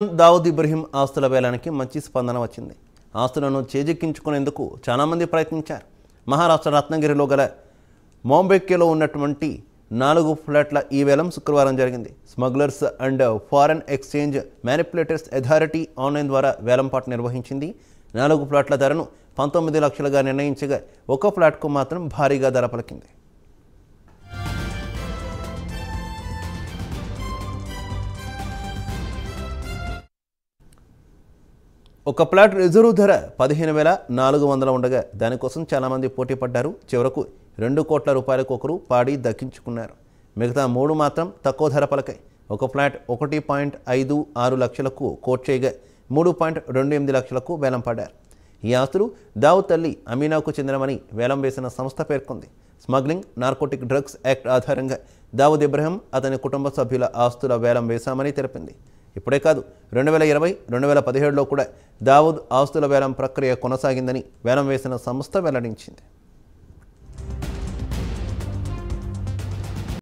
దావుద్ ఇబ్రహీం ఆస్తుల వేలానికి మంచి స్పందన వచ్చింది. ఆస్తులను చేజిక్కించుకునేందుకు చాలామంది ప్రయత్నించారు. మహారాష్ట్ర రత్నగిరిలో గల మాంబెక్కేలో ఉన్నటువంటి 4 ఫ్లాట్ల ఈ వేలం శుక్రవారం జరిగింది. Smugglers and foreign exchange manipulators authority online ద్వారా వేలంపాట నిర్వహించింది. 4 ఫ్లాట్ల ధరను 19 లక్షలుగా నిర్ణయించగా ఒక ఫ్లాట్కు మాత్రం భారీగా ధర పలికింది. ఒక ప్లాట్ రిజర్వ్ ధర 15,400 ఉండగా దానికోసం చాలామంది పోటీ పడ్డారు. చివరకు 2 కోట్ల రూపాయలకు ఒకరు పాడి దక్కించుకున్నారు. మిగతా 3 మాత్రం తక్కువ ధర పలకాయి. ఒక ఫ్లాట్ 1.56 లక్షలకు కోట్ చేయగా 3.28 లక్షలకు వేలం పడ్డారు. ఈ ఆస్తులు దావుద్ తల్లి అమీనాకు చెందినవని వేలం వేసిన సంస్థ పేర్కొంది. స్మగ్లింగ్ నార్కోటిక్ డ్రగ్స్ యాక్ట్ ఆధారంగా దావుద్ ఇబ్రహీం అతని కుటుంబ సభ్యుల ఆస్తుల వేలం వేశామని తెలిపింది. ఇప్పుడే కాదు, 2020, 2017లో కూడా దావుద్ ఆస్తుల వేలం ప్రక్రియ కొనసాగిందని వేలం వేసిన సంస్థ వెల్లడించింది.